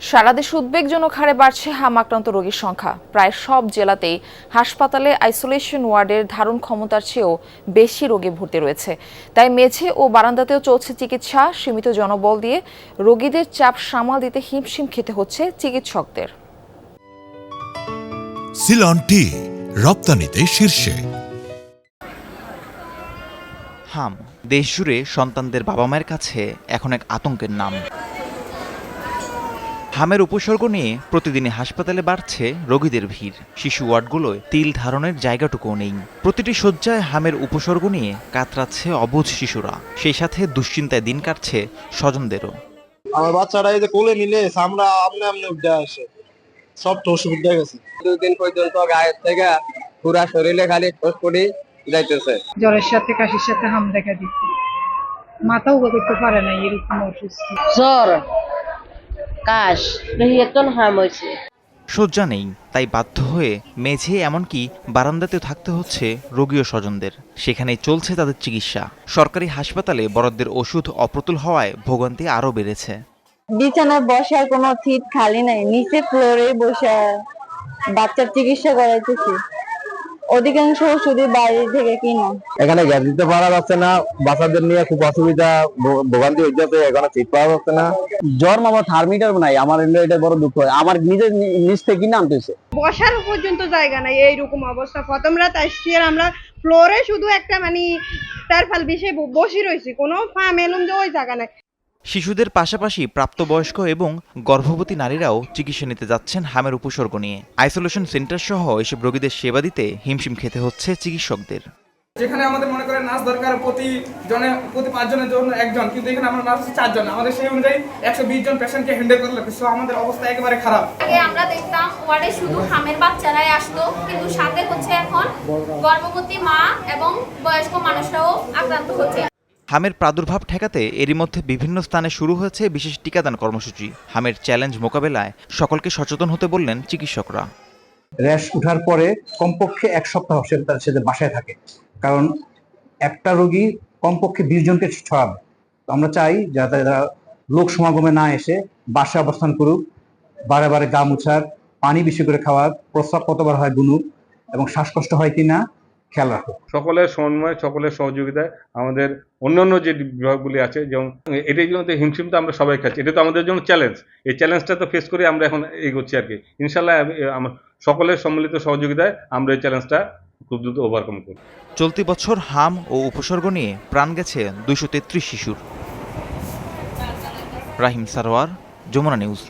সারা দেশে উদ্বেগজনক হারে বাড়ছে হাম আক্রান্ত রোগীর সংখ্যা। প্রায় সব জেলাতেই হাসপাতালে আইসোলেশন ওয়ার্ডের ধারণ ক্ষমতার চেয়েও বেশি রোগী ভর্তি রয়েছে। তাই মেঝে ও বারান্দাতেও চলছে চিকিৎসা। সীমিত জনবল দিয়ে রোগীদের চাপ সামাল দিতে হিমশিম খেতে হচ্ছে চিকিৎসকদের। সিলন টি রপ্তানিতে শীর্ষে। হাম দেশজুড়ে সন্তানদের বাবা মায়ের কাছে এখন এক আতঙ্কের নাম। হামের উপসর্গ নিয়ে প্রতিদিনই হাসপাতালে বাড়ছে রোগীদের ভিড়। শিশু ওয়ার্ডগুলোয় তিল ধারণের জায়গাটুকুও নেই। প্রতিটি শয্যায় হামের উপসর্গ নিয়ে কাতরাচ্ছে অবুঝ শিশুরা। সেই সাথে দুশ্চিন্তায় দিন কাটছে স্বজনদেরও। আমার বাচ্চারা এই যে কোলে নিলে আমরা আমনে উঠে আসে, সব তো অসুবিধা গেছে। 2 দিন পর্যন্ত গায়ের থেকে পুরা শরীরে খালি ঠোঁটপটি যাইতেছে। জ্বরের সাথে কাশির সাথে হাম দেখা দিচ্ছে, মাথাও করতে পারে না, এরকম অসুস্থ। জ্বর, কাশ, এখন হাম হয়েছে। শয্যা নেই, তাই বাধ্য হয়ে মেঝে এমনকি বারান্দাতেও থাকতে হচ্ছে রোগী ও স্বজনদের। সেখানেই চলছে তাদের চিকিৎসা। সরকারি হাসপাতালে বরাদ্দের ওষুধ অপ্রতুল হওয়ায় ভোগান্তি আরও বেড়েছে। বিছানায় বসার কোনো সিট খালি নাই, নিচে ফ্লোরে বসে বাচ্চার চিকিৎসা করাইতেছি। অধিকাংশ ওষুধই বাইরে থেকে কিনা। এখানে গ্যাস দিতে পারা যাচ্ছে না, বাচ্চাদের নিয়ে খুব অসুবিধা, ভোগান্তি হইতেছে। এখানে সিট পাওয়া যাচ্ছে না। জ্বর মামা থার্মিটার নাই, আমার এটা বড় দুঃখ। আমার নিজের নিচ থেকে নামতেছে, বসার পর্যন্ত জায়গা নাই, এইরকম অবস্থা। প্রথম রাত আসছি আর আমরা ফ্লোরে শুধু একটা টারফাল বিষয়ে বসে রয়েছি, কোনো ফা মেলুম যে ওই জায়গা নাই। শিশুদের পাশাপাশি প্রাপ্তবয়স্ক এবং গর্ভবতী নারীরাও চিকিৎসা নিতে যাচ্ছেন হামের উপসর্গ নিয়ে। আইসোলেশন সেন্টার সহ এসব রোগীদের সেবা দিতে হিমশিম খেতে হচ্ছে চিকিৎসকদের। যেখানে আমাদের মনে করেন নার্স দরকার প্রতি 5 জনের জন্য একজন, কিন্তু এখানে আমরা নার্স 4 জন। আমাদের সেই অনুযায়ী 120 জন পেশেন্টকে হ্যান্ডেল করতে লাগছে। আমাদের অবস্থা একেবারে খারাপ। আগে আমরা দেখতাম ওয়ার্ডে শুধু হামের বাচ্চারাই আসতো, কিন্তু সাথে হচ্ছে এখন গর্ভবতী মা এবং বয়স্ক মানুষরাও আক্রান্ত হচ্ছে। হামের প্রাদুর্ভাব ঠেকাতে এরই মধ্যে বিভিন্ন স্থানে শুরু হয়েছে বিশেষ টিকাদান কর্মসূচি। হামের চ্যালেঞ্জ মোকাবেলায় সকলকে সচেতন হতে বললেন চিকিৎসকরা। র্যাশ উঠার পরে কমপক্ষে 1 সপ্তাহ সে বাসায় থাকে, কারণ একটা রোগী কমপক্ষে 20 জনকে ছড়াবে। তো আমরা চাই যাতে লোক সমাগমে না এসে বাসায় অবস্থান করুক, বারে বারে গা মুছার, পানি বেশি করে খাওয়ার, প্রস্রাব কতবার হয় গুনুক, এবং শ্বাসকষ্ট হয় কিনা খেয়াল রাখো। সকলের সমন্বয়, সকলের সহযোগিতায় আমাদের অন্যান্য যে বিভাগগুলি আছে, যেমন এটার জন্য হিমশিম তো আমরা সবাই খাচ্ছি। এটা তো আমাদের জন্য চ্যালেঞ্জ। এই চ্যালেঞ্জটা তো ফেস করে আমরা এখন এগোচ্ছি আর কি। ইনশাল্লাহ সকলের সম্মিলিত সহযোগিতায় আমরা এই চ্যালেঞ্জটা খুব দ্রুত ওভারকাম করি। চলতি বছর হাম ও উপসর্গ নিয়ে প্রাণ গেছে 233 শিশুর। রাহিম সারোয়ার, যমুনা নিউজ।